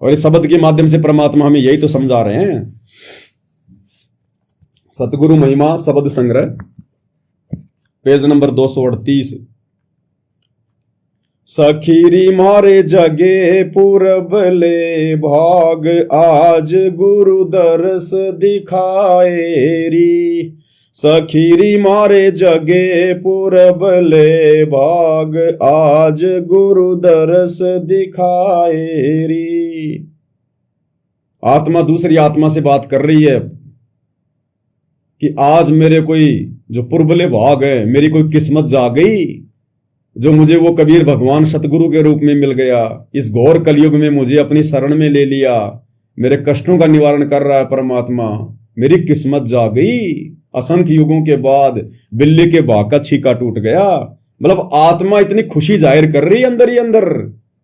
और इस शब्द के माध्यम से परमात्मा हमें यही तो समझा रहे हैं। सतगुरु महिमा शब्द संग्रह, पेज नंबर 238। सखीरी मारे जगे पूरब ले भाग, आज गुरु दरस दिखाए री। सखीरी मारे जगे पूरब ले भाग, आज गुरु दरस दिखाए री। आत्मा दूसरी आत्मा से बात कर रही है कि आज मेरे कोई जो पूर्वले भाग है, मेरी कोई किस्मत जा गई, जो मुझे वो कबीर भगवान सतगुरु के रूप में मिल गया, इस घोर कलयुग में मुझे अपनी शरण में ले लिया, मेरे कष्टों का निवारण कर रहा है परमात्मा, मेरी किस्मत जा गई। असंख्य युगों के बाद बिल्ली के भाग का छीका टूट गया। मतलब आत्मा इतनी खुशी जाहिर कर रही है अंदर ही अंदर,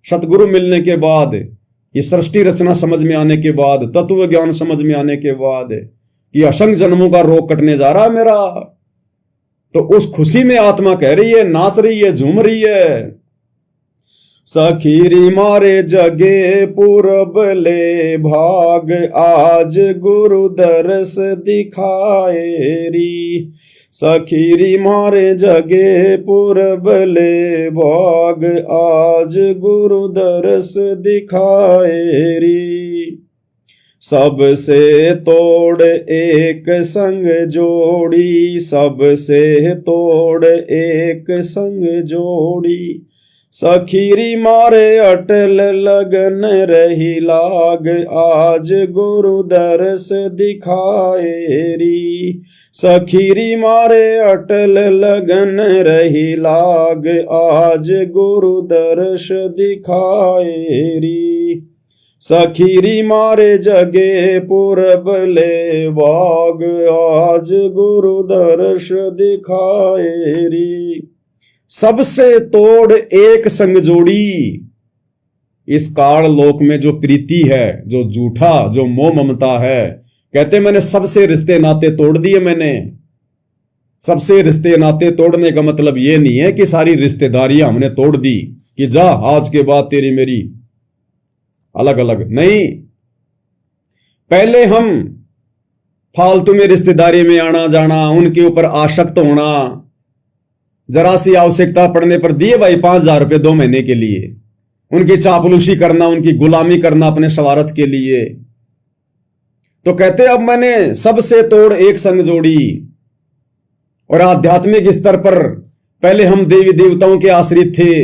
सतगुरु मिलने के बाद, ये सृष्टि रचना समझ में आने के बाद, तत्व ज्ञान समझ में आने के बाद, कि असंख्य जन्मों का रोग कटने जा रहा है मेरा। तो उस खुशी में आत्मा कह रही है, नाच रही है, झूम रही है। सखीरी मारे जगे पूरब ले भाग, आज गुरु दरस दिखाए री। सखीरी मारे जगे पूरब ले भाग, आज गुरु दरस दिखाए री। सबसे तोड़ एक संग जोड़ी, सबसे तोड़ एक संग जोड़ी। सखीरी मारे अटल लगन रही लाग, आज गुरु दरस दिखाए री। सखीरी मारे अटल लगन रही लाग, आज गुरु दरस दिखाए री। सखीरी मारे जगे पूरब ले भाग, आज गुरु दरस दिखाए री। सबसे तोड़ एक संग जोड़ी। इस काल लोक में जो प्रीति है, जो झूठा, जो मोह ममता है, कहते मैंने सबसे रिश्ते नाते तोड़ दिए। मैंने सबसे रिश्ते नाते तोड़ने का मतलब यह नहीं है कि सारी रिश्तेदारियां हमने तोड़ दी कि जा आज के बाद तेरी मेरी अलग अलग, नहीं। पहले हम फालतू में रिश्तेदारी में आना जाना, उनके ऊपर आसक्त होना, जरा सी आवश्यकता पड़ने पर दिए भाई 5,000 रुपए 2 महीने के लिए, उनकी चापलूसी करना, उनकी गुलामी करना अपने स्वार्थ के लिए। तो कहते अब मैंने सबसे तोड़ एक संग जोड़ी। और आध्यात्मिक स्तर पर पहले हम देवी देवताओं के आश्रित थे।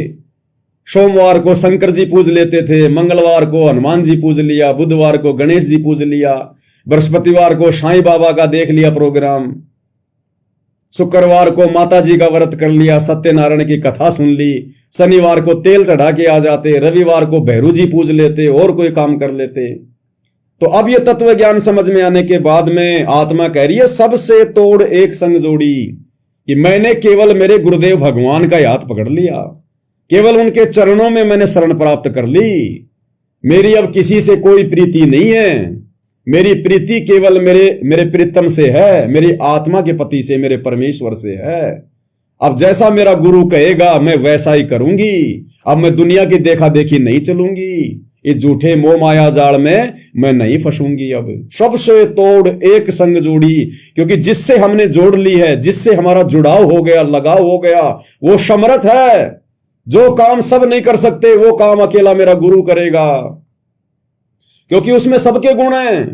सोमवार को शंकर जी पूज लेते थे, मंगलवार को हनुमान जी पूज लिया, बुधवार को गणेश जी पूज लिया, बृहस्पतिवार को साईं बाबा का देख लिया प्रोग्राम, शुक्रवार को माता जी का व्रत कर लिया, सत्यनारायण की कथा सुन ली, शनिवार को तेल चढ़ा के आ जाते, रविवार को भैरू जी पूज लेते, और कोई काम कर लेते। तो अब ये तत्व ज्ञान समझ में आने के बाद में आत्मा कह रही है सबसे तोड़ एक संग जोड़ी, कि मैंने केवल मेरे गुरुदेव भगवान का हाथ पकड़ लिया, केवल उनके चरणों में मैंने शरण प्राप्त कर ली। मेरी अब किसी से कोई प्रीति नहीं है, मेरी प्रीति केवल मेरे प्रीतम से है, मेरी आत्मा के पति से, मेरे परमेश्वर से है। अब जैसा मेरा गुरु कहेगा मैं वैसा ही करूंगी। अब मैं दुनिया की देखा देखी नहीं चलूंगी, इस झूठे मोह माया जाल में मैं नहीं फंसूंगी। अब सबसे तोड़ एक संग जोड़ी, क्योंकि जिससे हमने जोड़ ली है, जिससे हमारा जुड़ाव हो गया, लगाव हो गया, वो समर्थ है। जो काम सब नहीं कर सकते वो काम अकेला मेरा गुरु करेगा, क्योंकि उसमें सबके गुण हैं।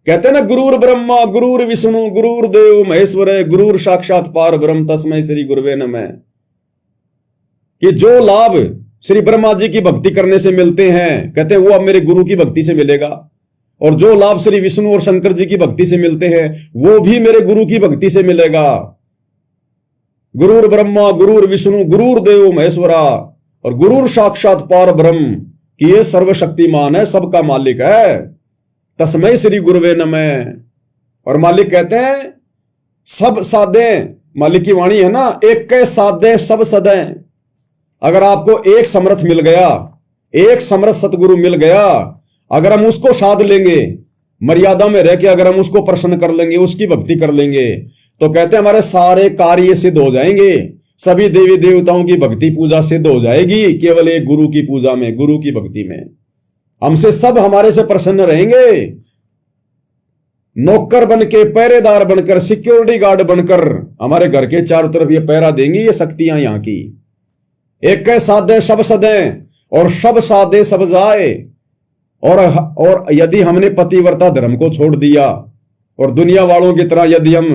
कहते ना गुरुर ब्रह्मा गुरुर विष्णु गुरुर देव महेश्वर, गुरुर साक्षात पार ब्रह्म तस्मै श्री गुरुवे नमः। कि जो लाभ श्री ब्रह्मा जी की भक्ति करने से मिलते हैं, कहते हैं वो अब मेरे गुरु की भक्ति से मिलेगा, और जो लाभ श्री विष्णु और शंकर जी की भक्ति से मिलते हैं वो भी मेरे गुरु की भक्ति से मिलेगा। गुरुर ब्रह्मा गुरुर विष्णु गुरुर देव महेश्वरा, और गुरुर साक्षात पार ब्रह्म, कि ये सर्वशक्तिमान है, सबका मालिक है, तस्मै श्री गुरुवे नमः। और मालिक कहते हैं सब साधे, मालिक की वाणी है ना, एक के साधे सब सदै। अगर आपको एक समर्थ मिल गया, एक समर्थ सतगुरु मिल गया, अगर हम उसको साध लेंगे, मर्यादा में रह के अगर हम उसको प्रसन्न कर लेंगे, उसकी भक्ति कर लेंगे, तो कहते हैं हमारे सारे कार्य सिद्ध हो जाएंगे, सभी देवी देवताओं की भक्ति पूजा सिद्ध हो जाएगी, केवल एक गुरु की पूजा में, गुरु की भक्ति में। हमसे सब हमारे से प्रसन्न रहेंगे। नौकर बनके, पहरेदार बनकर, सिक्योरिटी गार्ड बनकर हमारे घर के चारों तरफ ये पहरा देंगी ये शक्तियां यहां की। एक साधे सब सदे और सब साधे सब जाए। और यदि हमने पतिव्रता धर्म को छोड़ दिया और दुनिया वालों की तरह यदि हम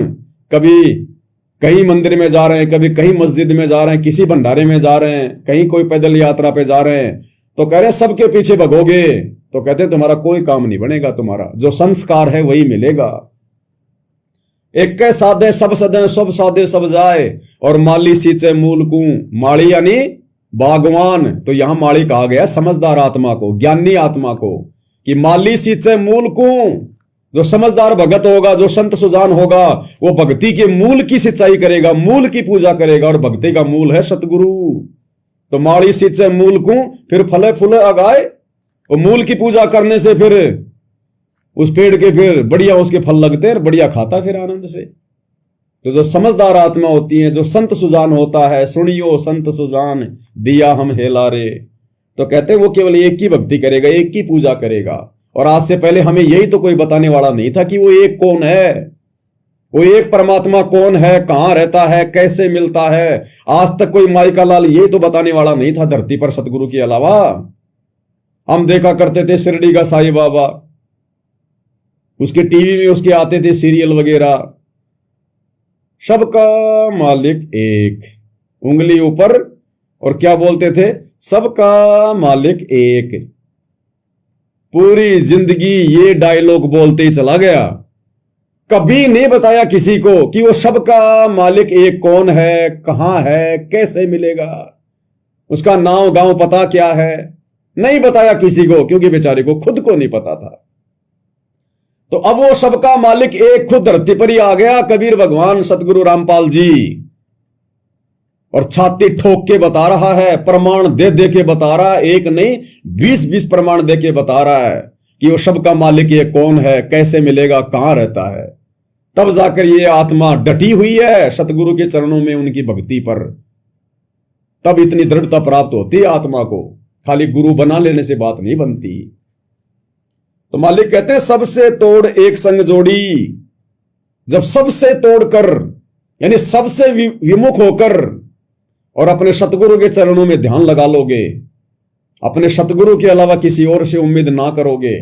कभी कहीं मंदिर में जा रहे हैं, कभी कहीं मस्जिद में जा रहे हैं, किसी भंडारे में जा रहे हैं, कहीं कोई पैदल यात्रा पे जा रहे हैं, तो कह रहे हैं सबके पीछे भगोगे, तो कहते हैं तुम्हारा कोई काम नहीं बनेगा, तुम्हारा जो संस्कार है वही मिलेगा। एक साधे सब सदे, सब साधे सब जाए, और माली सींचे मूल को। माली यानी बागवान, तो यहां माली कहा गया समझदार आत्मा को, ज्ञानी आत्मा को, कि माली सींचे मूल को। जो समझदार भगत होगा, जो संत सुजान होगा, वो भक्ति के मूल की सिंचाई करेगा, मूल की पूजा करेगा, और भक्ति का मूल है सतगुरु। तो माली सींचे मूल को, फिर फले फूले अगाए, और मूल की पूजा करने से फिर उस पेड़ के फिर बढ़िया उसके फल लगते हैं, बढ़िया खाता फिर आनंद से। तो जो समझदार आत्मा होती है, जो संत सुजान होता है, सुनियो संत सुजान दिया हम हेलारे, तो कहते हैं वो केवल एक की भक्ति करेगा, एक की पूजा करेगा। और आज से पहले हमें यही तो कोई बताने वाला नहीं था कि वो एक कौन है, वो एक परमात्मा कौन है, कहां रहता है, कैसे मिलता है। आज तक कोई माई का लाल ये तो बताने वाला नहीं था धरती पर सतगुरु के अलावा। हम देखा करते थे शिरडी का साईं बाबा, उसके टीवी में उसके आते थे सीरियल वगैरह, सबका मालिक एक, उंगली ऊपर, और क्या बोलते थे, सबका मालिक एक। पूरी जिंदगी ये डायलॉग बोलते ही चला गया, कभी नहीं बताया किसी को कि वो सबका मालिक एक कौन है, कहां है, कैसे मिलेगा, उसका नाम गांव पता क्या है, नहीं बताया किसी को, क्योंकि बेचारे को खुद को नहीं पता था। तो अब वो सबका मालिक एक खुद धरती पर ही आ गया, कबीर भगवान सतगुरु रामपाल जी, और छाती ठोक के बता रहा है, प्रमाण दे दे के बता रहा है, एक नहीं 20-20 प्रमाण दे के बता रहा है कि वो सबका मालिक ये कौन है, कैसे मिलेगा, कहां रहता है। तब जाकर ये आत्मा डटी हुई है सतगुरु के चरणों में, उनकी भक्ति पर, तब इतनी दृढ़ता प्राप्त होती है आत्मा को। खाली गुरु बना लेने से बात नहीं बनती। तो मालिक कहते हैं सबसे तोड़ एक संग जोड़ी। जब सबसे तोड़कर यानी सबसे विमुख होकर और अपने सतगुरु के चरणों में ध्यान लगा लोगे, अपने सतगुरु के अलावा किसी और से उम्मीद ना करोगे,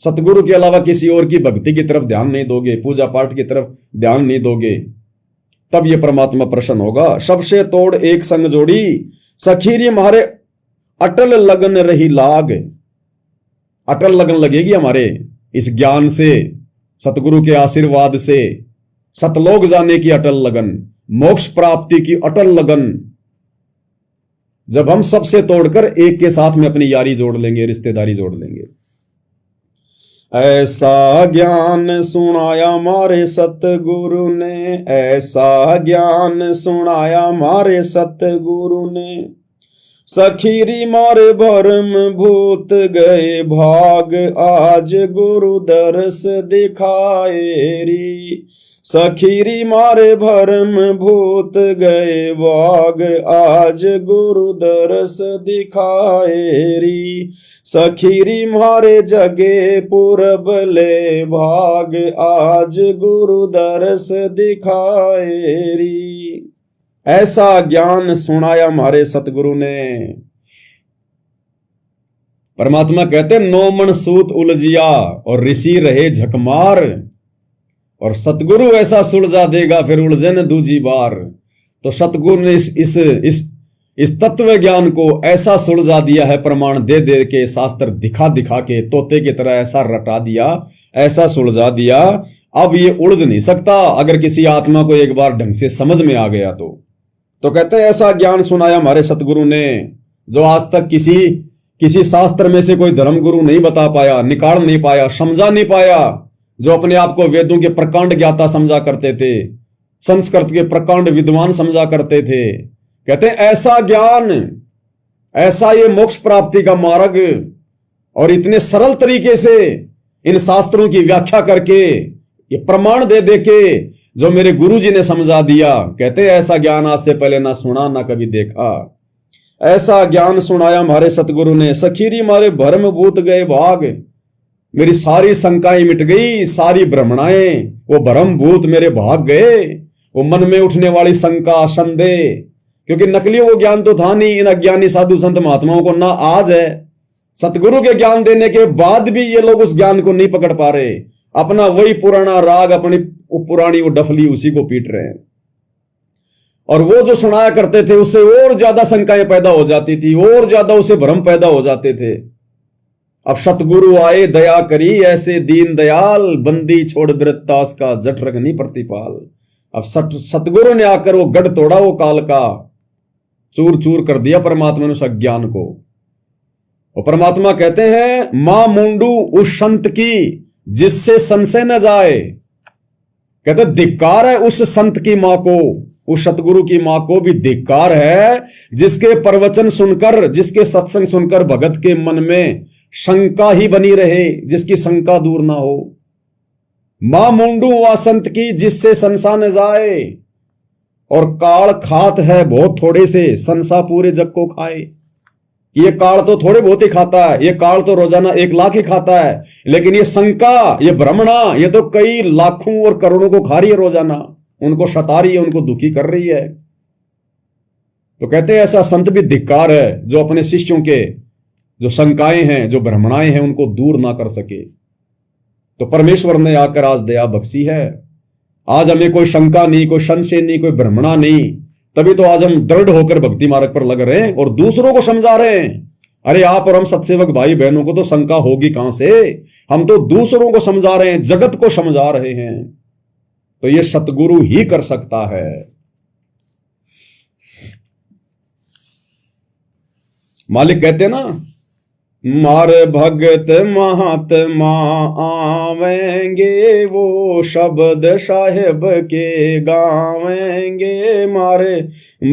सतगुरु के अलावा किसी और की भक्ति की तरफ ध्यान नहीं दोगे, पूजा पाठ की तरफ ध्यान नहीं दोगे, तब ये परमात्मा प्रसन्न होगा। सबसे तोड़ एक संग जोड़ी, सखीरी मारे अटल लगन रही लाग। अटल लगन लगेगी हमारे इस ज्ञान से, सतगुरु के आशीर्वाद से, सतलोक जाने की अटल लगन, मोक्ष प्राप्ति की अटल लगन। जब हम सबसे तोड़कर एक के साथ में अपनी यारी जोड़ लेंगे, रिश्तेदारी जोड़ लेंगे। ऐसा ज्ञान सुनाया मारे सतगुरु ने, ऐसा ज्ञान सुनाया मारे सतगुरु ने, सखीरी मारे भरम भूत गए भाग, आज गुरु दरस दिखाए री। सखीरी मारे भरम भूत गए भाग, आज गुरु दरस दिखाए री। सखीरी मारे जगे पूरब ले भाग, आज गुरु दरस दिखाए री। ऐसा ज्ञान सुनाया हमारे सतगुरु ने। परमात्मा कहते 9 मन सूत उलझिया और ऋषि रहे झकमार, और सतगुरु ऐसा सुलझा देगा फिर उलझन दूजी बार। तो सतगुरु ने इस तत्व ज्ञान को ऐसा सुलझा दिया है, प्रमाण दे दे के, शास्त्र दिखा दिखा के, तोते की तरह ऐसा रटा दिया, ऐसा सुलझा दिया, अब ये उलझ नहीं सकता अगर किसी आत्मा को एक बार ढंग से समझ में आ गया तो कहते हैं ऐसा ज्ञान सुनाया हमारे सतगुरु ने, जो आज तक किसी शास्त्र में से कोई धर्म गुरु नहीं बता पाया, निकाल नहीं पाया, समझा नहीं पाया। जो अपने आप को वेदों के प्रकांड ज्ञाता समझा करते थे, संस्कृत के प्रकांड विद्वान समझा करते थे, कहते हैं ऐसा ज्ञान, ऐसा ये मोक्ष प्राप्ति का मार्ग, और इतने सरल तरीके से इन शास्त्रों की व्याख्या करके, ये प्रमाण दे दे के जो मेरे गुरु जी ने समझा दिया, कहते हैं ऐसा ज्ञान आज से पहले ना सुना ना कभी देखा। ऐसा ज्ञान सुनाया हमारे सतगुरु ने, सखीरी मारे भरम भूत गए भाग। मेरी सारी शंकाएं मिट गई, सारी भ्रमणाएं वो भरम भूत मेरे भाग गए। वो मन में उठने वाली शंका संदेह, क्योंकि नकली वो ज्ञान तो था नहीं इन अज्ञानी साधु संत महात्माओं को, ना आज है। सतगुरु के ज्ञान देने के बाद भी ये लोग उस ज्ञान को नहीं पकड़ पा रहे, अपना वही पुराना राग, अपनी पुरानी वो डफली उसी को पीट रहे हैं। और वो जो सुनाया करते थे उससे और ज्यादा शंकाएं पैदा हो जाती थी, और ज्यादा उसे भ्रम पैदा हो जाते थे। अब सतगुरु आए दया करी, ऐसे दीन दयाल, बंदी छोड़ वृत्तास का जठ रखनी प्रतिपाल। अब सतगुरु ने आकर वो गढ़ तोड़ा, वो काल का चूर चूर कर दिया परमात्मा ने उस अज्ञान को। और परमात्मा कहते हैं मां मुंडू उस संत की जिससे संशय न जाए। कहते धिक्कार है उस संत की मां को, उस सतगुरु की मां को भी धिक्कार है जिसके प्रवचन सुनकर, जिसके सत्संग सुनकर भगत के मन में शंका ही बनी रहे, जिसकी शंका दूर ना हो। मां मुंडू वा संत की जिससे संसा न जाए। और काल खात है बहुत थोड़े से, संसा पूरे जग को खाए। ये काल तो थोड़े बहुत ही खाता है, ये काल तो रोजाना 1 लाख ही खाता है, लेकिन ये शंका, ये भ्रमणा, ये तो कई लाखों और करोड़ों को खा रही है रोजाना, उनको सता रही है, उनको दुखी कर रही है। तो कहते हैं ऐसा संत भी धिक्कार है जो अपने शिष्यों के जो शंकाएं हैं, जो भ्रमणाएं हैं, उनको दूर ना कर सके। तो परमेश्वर ने आकर आज दया बख्शी है। आज हमें कोई शंका नहीं, कोई संशय नहीं, कोई भ्रमणा नहीं। तभी तो आज हम दृढ़ होकर भक्ति मार्ग पर लग रहे हैं और दूसरों को समझा रहे हैं। अरे आप और हम सत्सेवक भाई बहनों को तो शंका होगी कहां से, हम तो दूसरों को समझा रहे हैं, जगत को समझा रहे हैं। तो ये सतगुरु ही कर सकता है। मालिक कहते हैं ना, मारे भगत महात्मा आवेंगे, वो शब्द साहेब के गावेंगे। मारे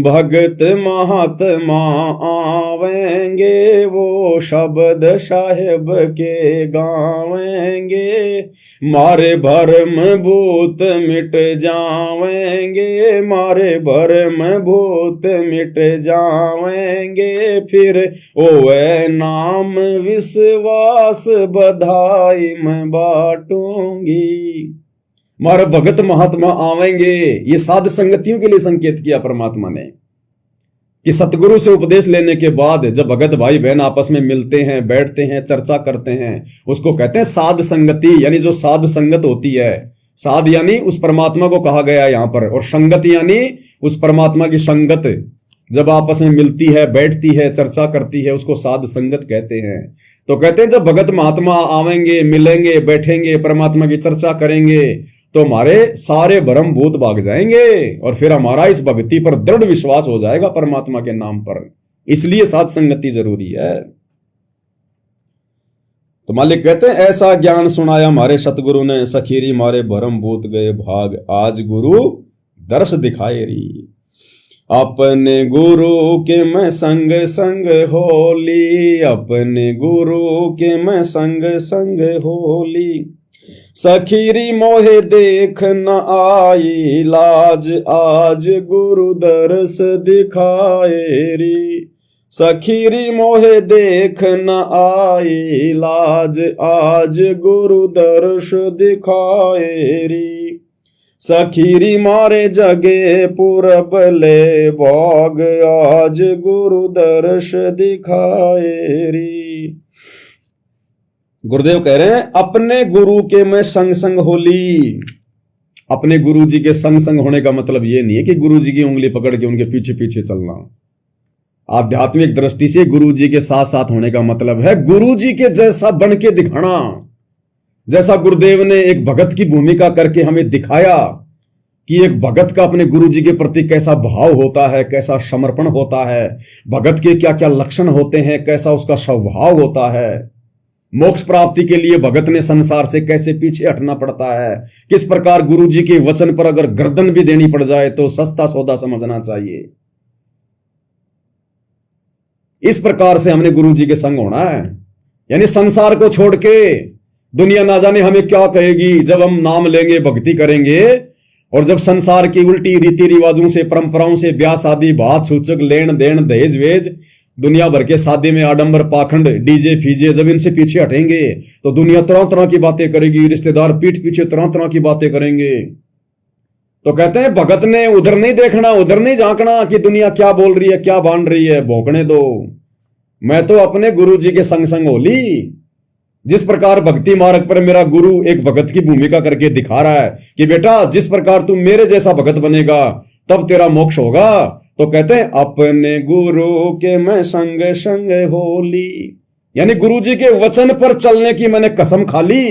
भगत महात्मा आवेंगे, वो शब्द साहेब के गावेंगे। मारे भरम भूत मिट जावेंगे, मारे भरम भूत मिट जावेंगे। फिर ओए नाम विश्वास बधाई मैं बांटूंगी। मारे भगत महात्मा आवेंगे, ये साध संगतियों के लिए संकेत किया परमात्मा ने कि सतगुरु से उपदेश लेने के बाद जब भगत भाई बहन आपस में मिलते हैं, बैठते हैं, चर्चा करते हैं, उसको कहते हैं साध संगति। यानी जो साध संगत होती है, साध यानी उस परमात्मा को कहा गया है यहां पर, और संगत यानी उस परमात्मा की संगत जब आपस में मिलती है, बैठती है, चर्चा करती है, उसको साध संगत कहते हैं। तो कहते हैं जब भगत महात्मा आवेंगे, मिलेंगे, बैठेंगे, परमात्मा की चर्चा करेंगे, तो हमारे सारे भरम भूत भाग जाएंगे और फिर हमारा इस भक्ति पर दृढ़ विश्वास हो जाएगा परमात्मा के नाम पर। इसलिए साध संगति जरूरी है। तो मालिक कहते हैं ऐसा ज्ञान सुनाया हमारे सतगुरु ने, सखीरी मारे भरम भूत गए भाग। आज गुरु दर्श दिखाए री। अपने गुरु के मैं संग संग होली, अपने गुरु के मैं संग संग होली। सखीरी मोहे देख न आई लाज, आज गुरु दर्श दिखाए री। सखीरी मोहे देख न आई लाज, आज गुरु दर्श दिखाए री। सखीरी मारे जगे पूरब ले भाग, आज गुरु दर्श दिखाए री। गुरुदेव कह रहे हैं अपने गुरु के मैं संग संग होली। अपने गुरु जी के संग संग होने का मतलब यह नहीं है कि गुरु जी की उंगली पकड़ के उनके पीछे पीछे चलना। आध्यात्मिक दृष्टि से गुरु जी के साथ साथ होने का मतलब है गुरु जी के जैसा बन के दिखाना। जैसा गुरुदेव ने एक भगत की भूमिका करके हमें दिखाया कि एक भगत का अपने गुरु जी के प्रति कैसा भाव होता है, कैसा समर्पण होता है, भगत के क्या क्या लक्षण होते हैं, कैसा उसका स्वभाव होता है, मोक्ष प्राप्ति के लिए भगत ने संसार से कैसे पीछे हटना पड़ता है, किस प्रकार गुरु जी के वचन पर अगर गर्दन भी देनी पड़ जाए तो सस्ता सौदा समझना चाहिए। इस प्रकार से हमने गुरु जी के संग होना है। यानी संसार को छोड़ के दुनिया ना जाने हमें क्या कहेगी, जब हम नाम लेंगे, भक्ति करेंगे और जब संसार की उल्टी रीति रिवाजों से, परंपराओं से, ब्याह शादी, बात सूचक, लेन देन, दहेज वेज, दुनिया भर के शादी में आडंबर, पाखंड, डीजे फीजे, जब इनसे पीछे हटेंगे तो दुनिया तरह तरह की बातें करेगी, रिश्तेदार पीठ पीछे तरह तरह की बातें करेंगे। तो कहते हैं भगत ने उधर नहीं देखना, उधर नहीं झांकना कि दुनिया क्या बोल रही है, क्या बांध रही है, भौंकने दो। मैं तो अपने गुरु जी के संग संग होली। जिस प्रकार भक्ति मार्ग पर मेरा गुरु एक भगत की भूमिका करके दिखा रहा है कि बेटा जिस प्रकार तू मेरे जैसा भगत बनेगा तब तेरा मोक्ष होगा। तो कहते हैं अपने गुरु के मैं संग संग होली, यानी गुरु जी के वचन पर चलने की मैंने कसम खा ली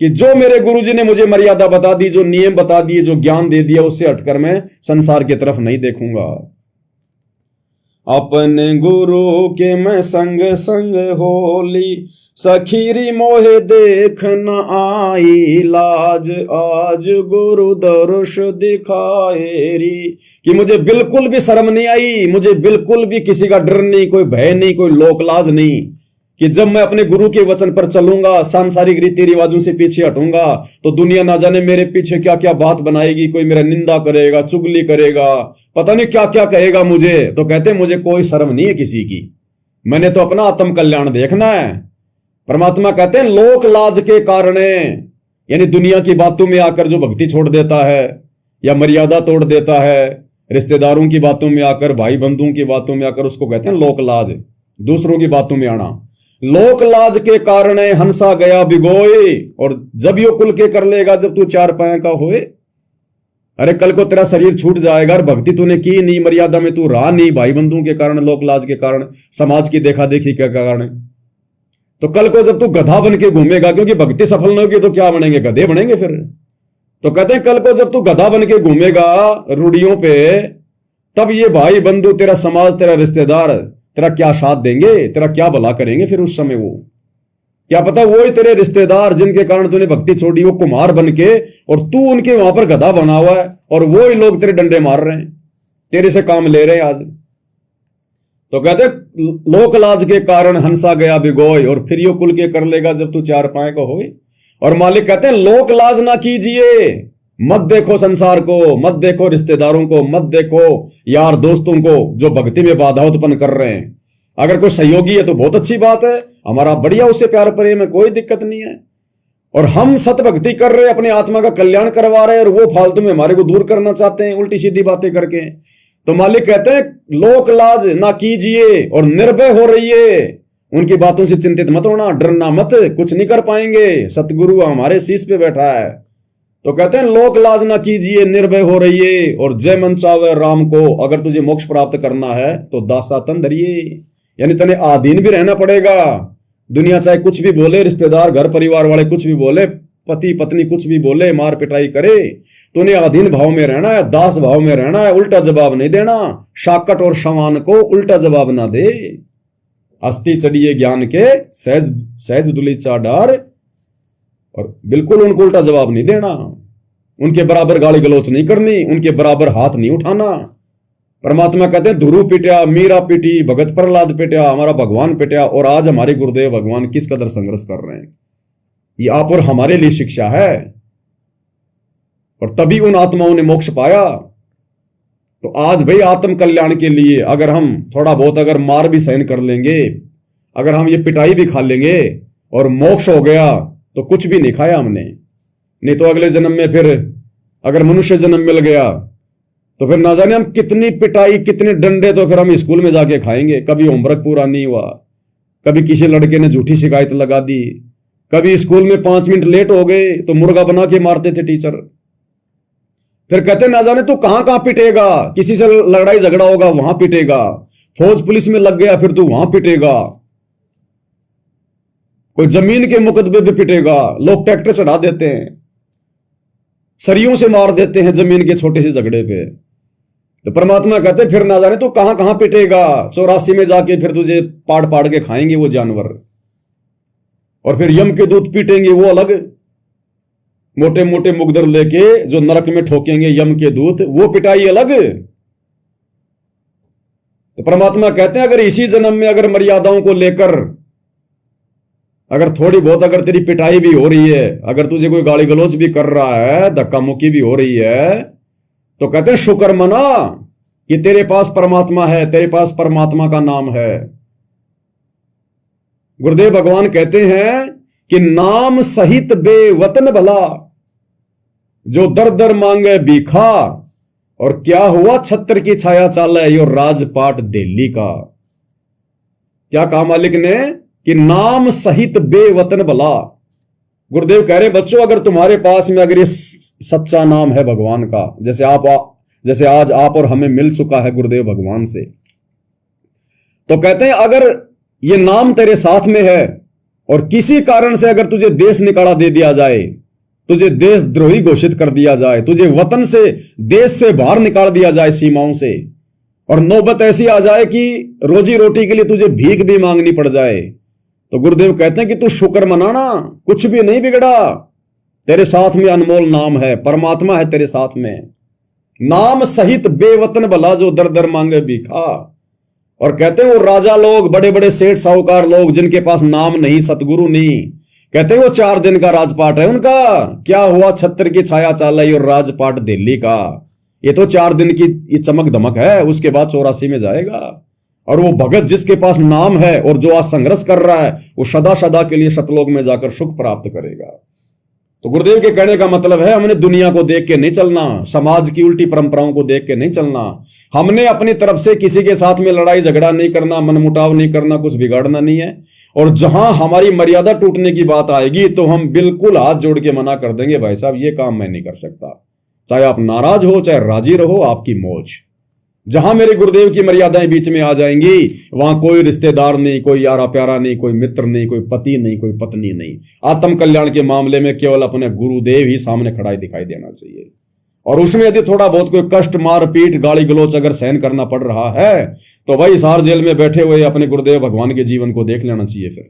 कि जो मेरे गुरु जी ने मुझे मर्यादा बता दी, जो नियम बता दिए, जो ज्ञान दे दिया, उससे हटकर मैं संसार की तरफ नहीं देखूंगा। अपने गुरु के मैं संग संग होली, सखीरी मोहे देख न आई लाज, आज गुरु दर्श दिखाए री। कि मुझे बिल्कुल भी शर्म नहीं आई, मुझे बिल्कुल भी किसी का डर नहीं, कोई भय नहीं, कोई लोक लाज नहीं, कि जब मैं अपने गुरु के वचन पर चलूंगा, सांसारिक रीति रिवाजों से पीछे हटूंगा तो दुनिया ना जाने मेरे पीछे क्या क्या बात बनाएगी, कोई मेरा निंदा करेगा, चुगली करेगा, पता नहीं क्या क्या कहेगा मुझे। तो कहते हैं मुझे कोई शर्म नहीं है किसी की, मैंने तो अपना आत्म कल्याण देखना है। परमात्मा कहते हैं लोक लाज के कारण, यानी दुनिया की बातों में आकर जो भक्ति छोड़ देता है या मर्यादा तोड़ देता है, रिश्तेदारों की बातों में आकर, भाई बंधुओं की बातों में आकर, उसको कहते हैं लोक लाज, दूसरों की बातों में आना। लोक लाज के कारण हंसा गया बिगोए, और जब यो कुल के कर लेगा जब तू चार पाए का होए। अरे कल को तेरा शरीर छूट जाएगा और भक्ति तूने की नहीं, मर्यादा में तू रहा नहीं, भाई बंधुओं के कारण, लोक लाज के कारण, समाज की देखा देखी के कारण, तो कल को जब तू गधा बन के घूमेगा, क्योंकि भक्ति सफल न होगी तो क्या बनेंगे, गधे बनेंगे फिर। तो कहते हैं कल को जब तू गधा बन के घूमेगा रूढ़ियों पे, तब ये भाई बंधु, तेरा समाज, तेरा रिश्तेदार तेरा क्या साथ देंगे, तेरा क्या भला करेंगे फिर उस समय। वो क्या पता वो ही तेरे रिश्तेदार जिनके कारण तूने भक्ति छोड़ी, वो कुम्हार बन के और तू उनके वहां पर गधा बना हुआ है, और वो ही लोग तेरे डंडे मार रहे हैं, तेरे से काम ले रहे हैं आज। तो कहते लोक लाज के कारण हंसा गया बिगोय, और फिर यो कुल के कर लेगा जब तू चार पाए को होए। और मालिक कहते हैं लोक लाज ना कीजिए, मत देखो संसार को, मत देखो रिश्तेदारों को, मत देखो यार दोस्तों को जो भक्ति में बाधा उत्पन्न कर रहे हैं। अगर कोई सहयोगी है तो बहुत अच्छी बात है, हमारा बढ़िया उससे प्यार प्रेम में कोई दिक्कत नहीं है, और हम सत भक्ति कर रहे हैं, अपनी आत्मा का कल्याण करवा रहे हैं, और वो फालतू में हमारे को दूर करना चाहते हैं उल्टी सीधी बातें करके। तो मालिक कहते हैं लोक लाज ना कीजिए और निर्भय हो रहिए, उनकी बातों से चिंतित मत होना, डरना मत, कुछ नहीं कर पाएंगे, सतगुरु हमारे शीश पे बैठा है। तो कहते हैं लोक लाज ना कीजिए, निर्भय हो रहिए, और जय मन चावे राम को। अगर तुझे मोक्ष प्राप्त करना है तो दासा तन धरिए, यानी तने आधीन भी रहना पड़ेगा। दुनिया चाहे कुछ भी बोले, रिश्तेदार घर परिवार वाले कुछ भी बोले, पति पत्नी कुछ भी बोले, मार पिटाई करे, तो उन्हें अधीन भाव में रहना है, दास भाव में रहना है, उल्टा जवाब नहीं देना। शाकट और शवान को उल्टा जवाब ना दे, अस्थि चढ़िए ज्ञान के सहज सहज दुलीचा डार, और बिल्कुल उनको उल्टा जवाब नहीं देना, उनके बराबर गाली गलोच नहीं करनी, उनके बराबर हाथ नहीं उठाना। परमात्मा कहते हैं ध्रुव पिटिया, मीरा पिटी, भगत प्रहलाद पिटिया, हमारा भगवान पिटिया, और आज हमारे गुरुदेव भगवान किस कदर संघर्ष कर रहे हैं। ये आप और हमारे लिए शिक्षा है, और तभी उन आत्माओं ने मोक्ष पाया। तो आज भाई आत्म कल्याण के लिए अगर हम थोड़ा बहुत अगर मार भी सहन कर लेंगे, अगर हम ये पिटाई भी खा लेंगे और मोक्ष हो गया तो कुछ भी नहीं खाया हमने। नहीं तो अगले जन्म में फिर अगर मनुष्य जन्म मिल गया तो फिर ना जाने हम कितनी पिटाई, कितने डंडे तो फिर हम स्कूल में जाके खाएंगे। कभी होमवर्क पूरा नहीं हुआ, कभी किसी लड़के ने झूठी शिकायत लगा दी, कभी स्कूल में 5 मिनट लेट हो गए तो मुर्गा बना के मारते थे टीचर। फिर कहते ना जाने तू कहां कहां पिटेगा, किसी से लड़ाई झगड़ा होगा वहां पिटेगा, फौज पुलिस में लग गया फिर तू वहां पिटेगा, कोई जमीन के मुकदमे पे पिटेगा, लोग ट्रैक्टर चढ़ा देते हैं, सरियों से मार देते हैं जमीन के छोटे से झगड़े पे। तो परमात्मा कहते फिर ना जाने तू कहां कहां पिटेगा, 84 में जाके फिर तुझे पाड़ पाड़ के खाएंगे वो जानवर, और फिर यम के दूत पीटेंगे वो अलग, मोटे मोटे मुकदर लेके जो नरक में ठोकेंगे यम के दूत, वो पिटाई अलग। तो परमात्मा कहते हैं अगर इसी जन्म में अगर मर्यादाओं को लेकर अगर थोड़ी बहुत अगर तेरी पिटाई भी हो रही है, अगर तुझे कोई गाली गलौज भी कर रहा है, धक्का मुक्की भी हो रही है, तो कहते हैं शुक्र मना कि तेरे पास परमात्मा है, तेरे पास परमात्मा का नाम है। गुरुदेव भगवान कहते हैं कि नाम सहित बेवतन भला, जो दर दर मांगे भीखा, और क्या हुआ छत्र की छाया चाले यो राजपाट दिल्ली का। क्या कहा मालिक ने कि नाम सहित बेवतन भला। गुरुदेव कह रहे बच्चों, अगर तुम्हारे पास में अगर ये सच्चा नाम है भगवान का, जैसे आज आप और हमें मिल चुका है गुरुदेव भगवान से, तो कहते हैं अगर ये नाम तेरे साथ में है और किसी कारण से अगर तुझे देश निकाला दे दिया जाए, तुझे देशद्रोही घोषित कर दिया जाए, तुझे वतन से, देश से बाहर निकाल दिया जाए सीमाओं से, और नौबत ऐसी आ जाए कि रोजी रोटी के लिए तुझे भीख भी मांगनी पड़ जाए, तो गुरुदेव कहते हैं कि तू शुक्र मनाना, कुछ भी नहीं बिगड़ा। तेरे साथ में अनमोल नाम है, परमात्मा है तेरे साथ में। नाम सहित बेवतन भला, जो दर दर मांगे भीखा। और कहते हैं वो राजा लोग, बड़े बड़े सेठ साहूकार लोग जिनके पास नाम नहीं, सतगुरु नहीं, कहते हैं वो 4 दिन का राजपाट है उनका। क्या हुआ छत्र की छाया चालाई और राजपाट दिल्ली का। ये तो 4 दिन की चमक धमक है, उसके बाद 84 में जाएगा। और वो भगत जिसके पास नाम है और जो आज संघर्ष कर रहा है, वो सदा सदा के लिए सतलोक में जाकर सुख प्राप्त करेगा। तो गुरुदेव के कहने का मतलब है, हमने दुनिया को देख के नहीं चलना, समाज की उल्टी परंपराओं को देख के नहीं चलना। हमने अपनी तरफ से किसी के साथ में लड़ाई झगड़ा नहीं करना, मनमुटाव नहीं करना, कुछ बिगाड़ना नहीं है। और जहां हमारी मर्यादा टूटने की बात आएगी तो हम बिल्कुल हाथ जोड़ के मना कर देंगे, भाई साहब ये काम मैं नहीं कर सकता। चाहे आप नाराज हो, चाहे राजी रहो, आपकी मौज। जहां मेरे गुरुदेव की मर्यादाएं बीच में आ जाएंगी, वहां कोई रिश्तेदार नहीं, कोई यारा प्यारा नहीं, कोई मित्र नहीं, कोई पति नहीं, कोई पत्नी नहीं। आत्म कल्याण के मामले में केवल अपने गुरुदेव ही सामने खड़ा दिखाई देना चाहिए। और उसमें यदि थोड़ा बहुत कोई कष्ट, मारपीट, गाली गलौच अगर सहन करना पड़ रहा है, तो भाई सार जेल में बैठे हुए अपने गुरुदेव भगवान के जीवन को देख लेना चाहिए। फिर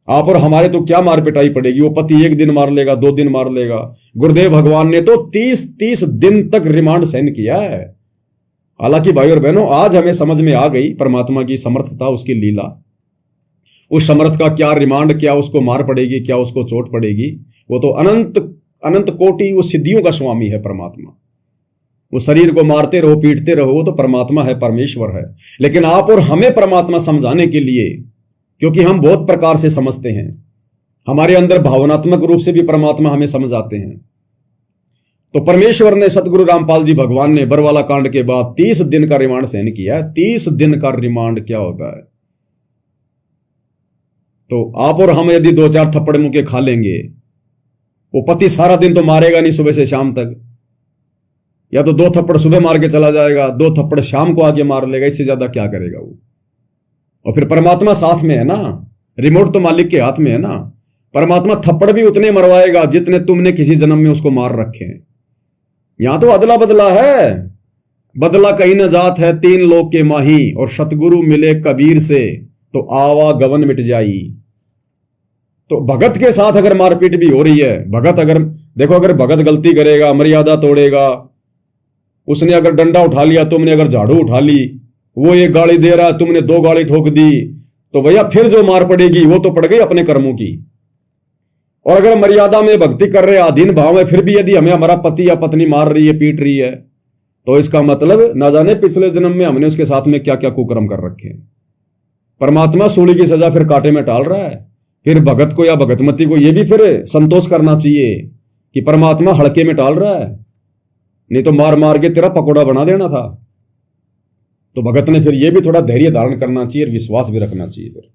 आप और हमारे तो क्या मार पिटाई पड़ेगी। वो पति 1 दिन मार लेगा, 2 दिन मार लेगा। गुरुदेव भगवान ने तो 30 दिन तक रिमांड सहन किया है। हालांकि भाई और बहनों, आज हमें समझ में आ गई परमात्मा की समर्थता, उसकी लीला। उस समर्थ का क्या रिमांड, क्या उसको मार पड़ेगी, क्या उसको चोट पड़ेगी। वो तो अनंत कोटि वो सिद्धियों का स्वामी है परमात्मा। वो शरीर को मारते रहो, पीटते रहो, वो तो परमात्मा है, परमेश्वर है। लेकिन आप और हमें परमात्मा समझाने के लिए, क्योंकि हम बहुत प्रकार से समझते हैं, हमारे अंदर भावनात्मक रूप से भी परमात्मा हमें समझ आते हैं। तो परमेश्वर ने, सतगुरु रामपाल जी भगवान ने बरवाला कांड के बाद 30 दिन का रिमांड सहन किया है। 30 दिन का रिमांड क्या होता है। तो आप और हम यदि 2-4 थप्पड़ मुंह के खा लेंगे, वो पति सारा दिन तो मारेगा नहीं, सुबह से शाम तक, या तो 2 थप्पड़ सुबह मार के चला जाएगा, 2 थप्पड़ शाम को आके मार लेगा, इससे ज्यादा क्या करेगा वो। और फिर परमात्मा साथ में है ना, रिमोट तो मालिक के हाथ में है ना। परमात्मा थप्पड़ भी उतने मरवाएगा जितने तुमने किसी जन्म में उसको मार रखे हैं। यहां तो अदला बदला है, बदला कहीं न जात है 3 लोग के माही, और सतगुरु मिले कबीर से तो आवा गवन मिट जाई। तो भगत के साथ अगर मारपीट भी हो रही है, भगत अगर देखो, अगर भगत गलती करेगा, मर्यादा तोड़ेगा, उसने अगर डंडा उठा लिया, तुमने अगर झाड़ू उठा ली, वो 1 गाली दे रहा है, तुमने 2 गाली ठोक दी, तो भैया फिर जो मार पड़ेगी वो तो पड़ गई अपने कर्मों की। और अगर मर्यादा में भक्ति कर रहे, अधीन भाव में, फिर भी यदि हमें हमारा पति या पत्नी मार रही है, पीट रही है, तो इसका मतलब ना जाने पिछले जन्म में हमने उसके साथ में क्या क्या कुकर्म कर रखे हैं। परमात्मा सूली की सजा फिर कांटे में टाल रहा है। फिर भगत को या भगतमती को यह भी फिर संतोष करना चाहिए कि परमात्मा हड़के में टाल रहा है, नहीं तो मार मार के तेरा पकौड़ा बना देना था। तो भगत ने फिर यह भी थोड़ा धैर्य धारण करना चाहिए और विश्वास भी रखना चाहिए। फिर